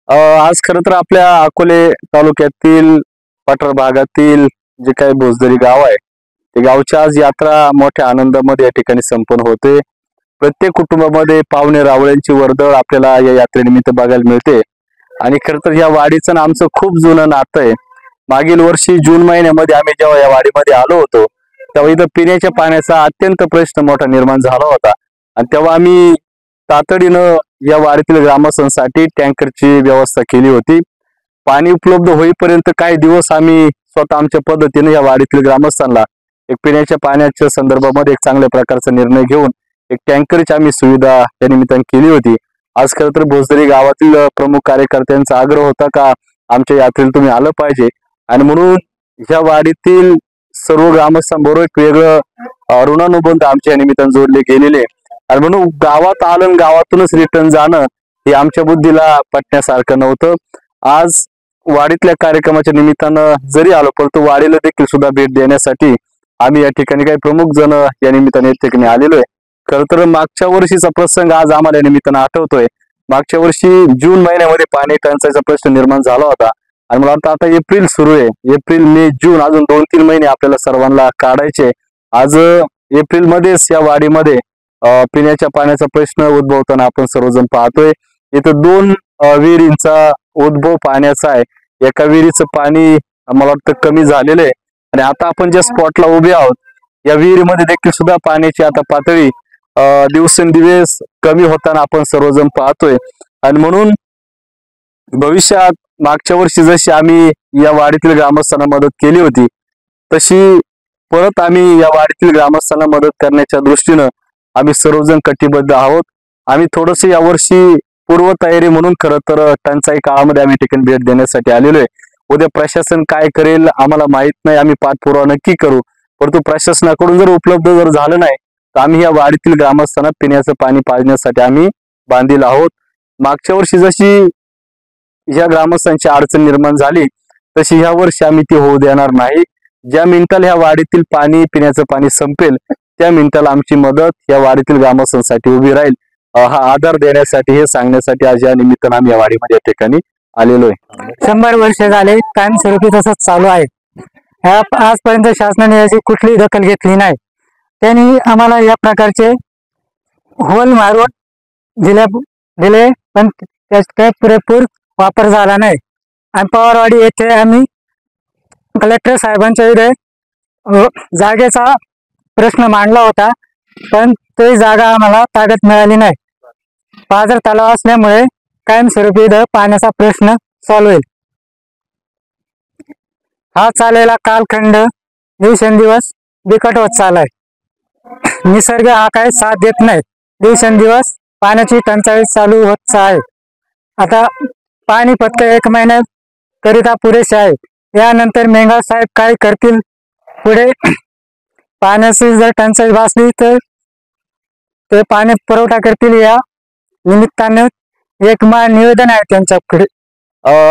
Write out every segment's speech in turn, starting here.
आज खरं तर आपल्या अकोले तालुक्यातील पठार भागातील जे काही भोसदरी गाव आहे ते गावची आज यात्रा मोठ्या आनंदामध्ये या ठिकाणी संपन्न होते. प्रत्येक कुटुंबामध्ये पाहुणे रावळ्यांची वर्दळ आपल्याला या यात्रेनिमित्त बघायला मिळते. आणि खरं तर या वाडीचं ना आमचं खूप जुनं नातं आहे. मागील वर्षी जून महिन्यामध्ये आम्ही जेव्हा या वाडीमध्ये आलो होतो तेव्हा इथं पिण्याच्या पाण्याचा अत्यंत प्रश्न मोठा निर्माण झाला होता. आणि तेव्हा आम्ही तातडीनं या वाडीतील ग्रामस्थांसाठी टँकरची व्यवस्था केली होती. पाणी उपलब्ध होईपर्यंत काही दिवस आम्ही स्वतः आमच्या पद्धतीने या वाडीतील ग्रामस्थांना एक पिण्याच्या पाण्याच्या संदर्भामध्ये एक चांगल्या प्रकारचा निर्णय घेऊन एक टँकरची आम्ही सुविधा या निमित्ताने केली होती. आज खरं तर भोसदरी गावातील प्रमुख कार्यकर्त्यांचा आग्रह होता का आमच्या यात्रेला तुम्ही आलं पाहिजे. आणि म्हणून ह्या वाडीतील सर्व ग्रामस्थांबरोबर एक वेगळं ऋणानुबंध आमच्या या निमित्ताने जोडले गेलेले. आणि म्हणून गावात आलं गावातूनच रिटर्न जाणं हे आमच्या बुद्धीला पटण्यासारखं नव्हतं. आज वाडीतल्या कार्यक्रमाच्या निमित्तानं जरी आलो परंतु वाडीला देखील सुद्धा भेट देण्यासाठी आम्ही या ठिकाणी काही प्रमुख जण या निमित्ताने या ठिकाणी आलेलो आहे. खरं तर मागच्या वर्षीचा प्रसंग आज आम्हाला या निमित्तानं आठवतोय. मागच्या वर्षी जून महिन्यामध्ये पाणी टंचाईचा प्रश्न निर्माण झाला होता. आणि मला वाटतं आता एप्रिल सुरू आहे. एप्रिल मे जून अजून 2-3 महिने आपल्याला सर्वांना काढायचे. आज एप्रिल मध्येच या वाडीमध्ये पिण्याच्या पाण्याचा प्रश्न उद्भवताना आपण सर्वजण पाहतोय. इथं 2 विहिरींचा उद्भव पाण्याचा आहे. एका विहिरीचं पाणी मला वाटतं कमी झालेलं आहे आणि आता आपण ज्या स्पॉटला उभे आहोत या विहिरीमध्ये देखील सुद्धा पाण्याची आता पातळी दिवसेंदिवस कमी होताना आपण सर्वजण पाहतोय. आणि म्हणून भविष्यात मागच्या वर्षी जशी आम्ही या वाडीतील ग्रामस्थांना मदत केली होती तशी परत आम्ही या वाडीतील ग्रामस्थांना मदत करण्याच्या दृष्टीनं आम्ही सर्वजण कटिबद्ध आहोत. आम्ही थोडस यावर्षी पूर्वतयारी म्हणून खरं तर टंचाई काळामध्ये आम्ही ठिकाणी भेट देण्यासाठी आलेलो आहे. उद्या प्रशासन काय करेल आम्हाला माहित नाही. आम्ही पाठपुरावा नक्की करू. परंतु प्रशासनाकडून जर उपलब्ध जर झालं नाही तर आम्ही या वाडीतील ग्रामस्थांना पिण्याचं पाणी पाजण्यासाठी आम्ही बांधील आहोत. मागच्या वर्षी जशी ह्या ग्रामस्थांची अडचण निर्माण झाली तशी ह्या वर्षी आम्ही ती होऊ देणार नाही. ज्या मिनिटाला ह्या वाडीतील पाणी पिण्याचं पाणी संपेल त्या मिनिटाला आमची मदत या वाडीतील ग्रामस्थांसाठी उभी राहील. हा आधार देण्यासाठी हे सांगण्यासाठी आज या निमित्तानं आम्ही या वाडीमध्ये या ठिकाणी आलेलो आहे. 100 वर्ष झाले कायमस्वरूपी तसंच चालू आहे. आजपर्यंत शासनाने याची कुठलीही दखल घेतली नाही. त्यांनी आम्हाला या प्रकारचे होल मारून दिले पण त्याचा काही पुरेपूर वापर झाला नाही. आणि पवारवाडी येथे आम्ही कलेक्टर साहेबांच्या विरुद्ध जागेचा प्रश्न मांडला होता पण ते जागा आम्हाला ताब्यात मिळाली नाही. पाझर तलाव असल्यामुळे कायमस्वरूपी पाण्याचा प्रश्न सॉल्व्ह होईल. हा चाललेला कालखंड दिवसेंदिवस बिकट होत चाललाय. निसर्ग हा काही साथ देत नाही. दिवसेंदिवस पाण्याची टंचाई चालू होत आहे. आता पाणी फक्त 1 महिन्याकरिता पुरेसे आहे. यानंतर मेंगाळ साहेब काय करतील पुढे पाण्याची जर टंचाई भासली तर ते पाणी पुरवठा करतील. या निमित्ताने एक निवेदन आहे त्यांच्याकडे.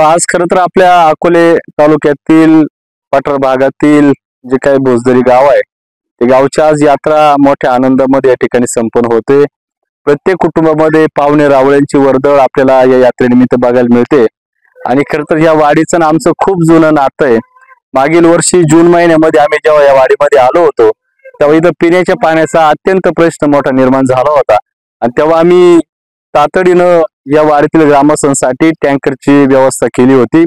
आज खरं तर आपल्या अकोले तालुक्यातील पठार भागातील जे काही भोसदरी गाव आहे ते गावची आज यात्रा मोठ्या आनंदामध्ये या ठिकाणी संपन्न होते. प्रत्येक कुटुंबामध्ये पाहुणे रावळ्यांची वर्दळ आपल्याला या यात्रेनिमित्त बघायला मिळते. आणि खरं तर या वाडीचं ना आमचं खूप जुनं नातं आहे. मागील वर्षी जून महिन्यामध्ये आम्ही जेव्हा या वाडीमध्ये आलो होतो तेव्हा इथं पिण्याच्या पाण्याचा अत्यंत प्रश्न मोठा निर्माण झाला होता. आणि तेव्हा आम्ही तातडीनं या वाडीतील ग्रामस्थांसाठी टँकरची व्यवस्था केली होती.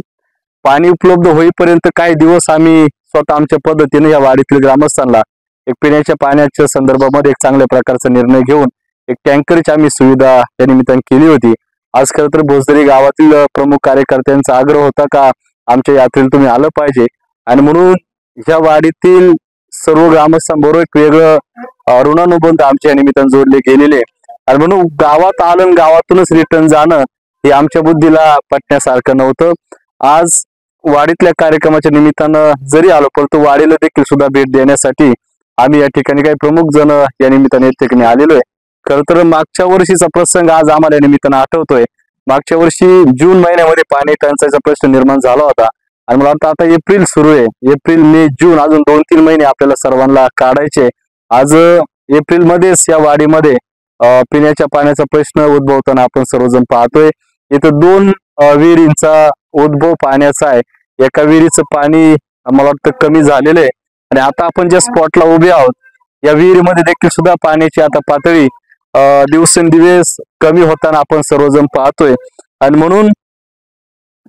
पाणी उपलब्ध होईपर्यंत काही दिवस आम्ही स्वतः आमच्या पद्धतीने या वाडीतील ग्रामस्थांना एक पिण्याच्या पाण्याच्या संदर्भामध्ये एक चांगल्या प्रकारचा निर्णय घेऊन एक टँकरची आम्ही सुविधा या निमित्ताने केली होती. आज खरं तर भोसदरी गावातील प्रमुख कार्यकर्त्यांचा आग्रह होता का आमच्या यात्रेला तुम्ही आलं पाहिजे. आणि म्हणून ह्या वाडीतील सर्व ग्रामस्थांबरोबर एक वेगळं ऋणानुबंध आमच्या या निमित्ताने जोडले गेलेले. आणि म्हणून गावात आलं गावातूनच रिटर्न जाणं हे आमच्या बुद्धीला पटण्यासारखं नव्हतं. आज वाडीतल्या कार्यक्रमाच्या निमित्तानं जरी आलो परंतु वाडीला देखील सुद्धा भेट देण्यासाठी आम्ही या ठिकाणी काही प्रमुख जण या निमित्ताने या ठिकाणी आलेलो आहे. खरं तर मागच्या वर्षीचा प्रसंग आज आम्हाला या निमित्तानं आठवतोय. मागच्या वर्षी जून महिन्यामध्ये पाणी टंचाईचा प्रश्न निर्माण झाला होता. आणि मला वाटतं आता एप्रिल सुरू आहे. एप्रिल मे जून अजून 2-3 महिने आपल्याला सर्वांना काढायचे. आज एप्रिल मध्येच या वाडीमध्ये पिण्याच्या पाण्याचा प्रश्न उद्भवताना आपण सर्वजण पाहतोय. इथं 2 विहिरींचा उद्भव पाण्याचा आहे. एका विहिरीचं पाणी मला वाटतं कमी झालेलं आहे आणि आता आपण ज्या स्पॉटला उभे आहोत या विहिरीमध्ये देखील सुद्धा पाण्याची आता पातळी दिवसेंदिवस कमी होताना आपण सर्वजण पाहतोय. आणि म्हणून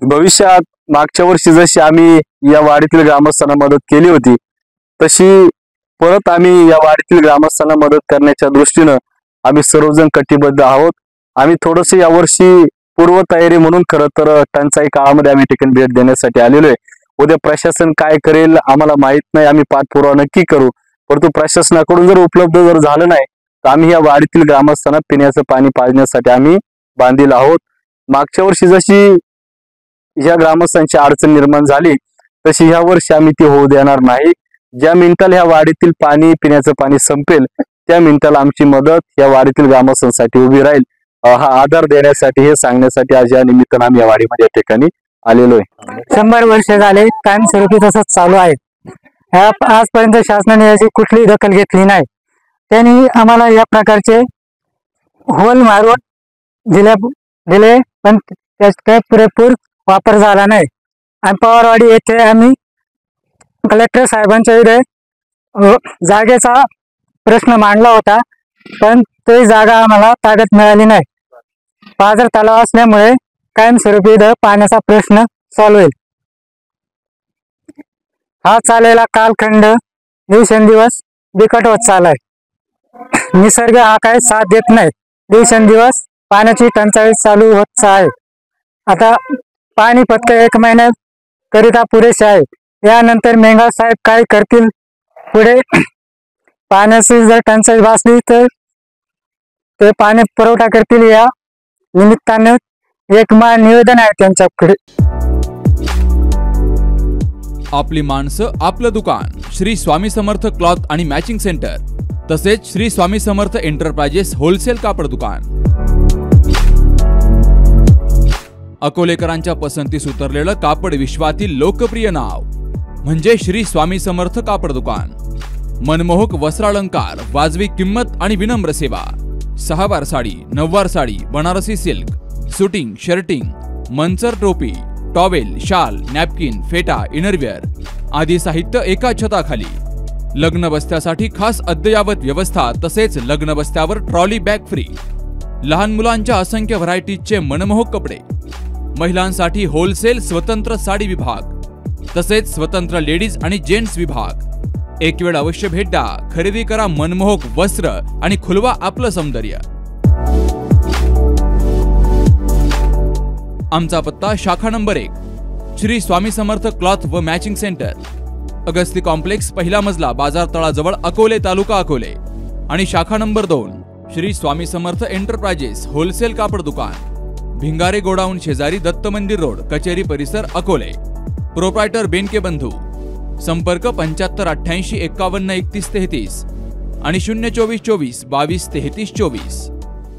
भविष्यात मागच्या वर्षी जशी आम्ही या वाडीतील ग्रामस्थांना मदत केली होती तशी परत आम्ही या वाडीतील ग्रामस्थांना मदत करण्याच्या दृष्टीनं आम्ही सर्वजण कटिबद्ध आहोत. आम्ही थोडंसं यावर्षी पूर्वतयारी म्हणून खरं तर टंचाई काळामध्ये आम्ही ठिकाणी भेट देण्यासाठी आलेलो आहे. उद्या प्रशासन काय करेल आम्हाला माहित नाही, आम्ही पाठपुरावा नक्की करू, परंतु प्रशासनाकडून जर उपलब्ध जर झालं नाही तर आम्ही या वाडीतील ग्रामस्थांना पिण्याचं पाणी पाजण्यासाठी आम्ही बांधील आहोत. मागच्या वर्षी जशी या ग्रामस्थांची अडचण निर्माण झाली तशी ह्या वर्षी आम्ही ती होऊ देणार नाही. ज्या मिनिटाला ह्या वाडीतील पाणी पिण्याचं पाणी संपेल त्या मिनिटाला आमची मदत या वाडीतील ग्रामस्थांसाठी उभी राहील. हा आधार देण्यासाठी हे सांगण्यासाठी आज या निमित्तानं आम्ही या वाडीमध्ये या ठिकाणी आलेलो आहे. 100 वर्ष झाले कायमस्वरूपी तसंच चालू आहे. आजपर्यंत शासनाने याची कुठलीही दखल घेतली नाही. त्यांनी आम्हाला या प्रकारचे होल मारून दिले पण त्याचा काही पुरेपूर वापर झाला नाही. आणि पवारवाडी येथे आम्ही कलेक्टर साहेबांच्या विरुद्ध जागेचा प्रश्न मांडला होता पण ती जागा आम्हाला ताब्यात मिळाली नाही. पाझर तलाव असल्यामुळे कायमस्वरूपी पाण्याचा प्रश्न सॉल्व्ह होईल. हा चाललेला कालखंड दिवसेंदिवस बिकट होत चाललाय. निसर्ग हा काय साथ देत नाही. दिवसेंदिवस पाण्याची टंचाई चालू होत आहे. आता पाणी फक्त 1 महिन्यात करिता पुरेसे आहे. यानंतर मेंगाळ साहेब काय करतील पुढे पाण्याची जर टंचाई भासली तर ते पाणी पुरवठा करतील. या निमित्ताने एक निवेदन आहे त्यांच्याकडे. आपली माणसं आपलं दुकान श्री स्वामी समर्थ क्लॉथ आणि मॅचिंग सेंटर तसेच श्री स्वामी समर्थ एंटरप्राइजेस होलसेल कापड दुकान. अकोलेकरांच्या पसंतीस उतरलेलं कापड विश्वातील लोकप्रिय नाव म्हणजे श्री स्वामी समर्थ कापड दुकान. मनमोहक वस्त्रालंकार, वाजवी किंमत आणि विनम्र सेवा. 6 वार साडी, 9 वार sari, Banarasi silk, suiting, shirting, Manchar टोपी, टॉवेल, शाल, नॅपकिन, फेटा, इनरवेअर आदी साहित्य एका छताखाली. लग्न बस्त्यासाठी खास अद्ययावत व्यवस्था तसेच लग्न बस्त्यावर ट्रॉली बॅग फ्री. लहान मुलांच्या असंख्य व्हरायटीजचे मनमोहक कपडे. महिलांसाठी होलसेल स्वतंत्र साडी विभाग तसेच स्वतंत्र लेडीज आणि जेंट्स विभाग. एक वेळ अवश्य भेट द्या. खरेदी करा मनमोहक वस्त्र आणि खुलवा आपलं सौंदर्य. आमचा पत्ता शाखा नंबर 1 श्री स्वामी समर्थ क्लॉथ व मॅचिंग सेंटर, अगस्ती कॉम्प्लेक्स, पहिला मजला, बाजार तळाजवळ, अकोले, तालुका अकोले. आणि शाखा number 2 Shri Swami Samarth enterprises wholesale कापड दुकान, भिंगारे गोडाऊन शेजारी, दत्त मंदिर रोड, कचेरी परिसर, अकोले. प्रोप्रायटर बेनके बंधू. संपर्क 75 88 51 31 33 आणि 024 24 22 33 24.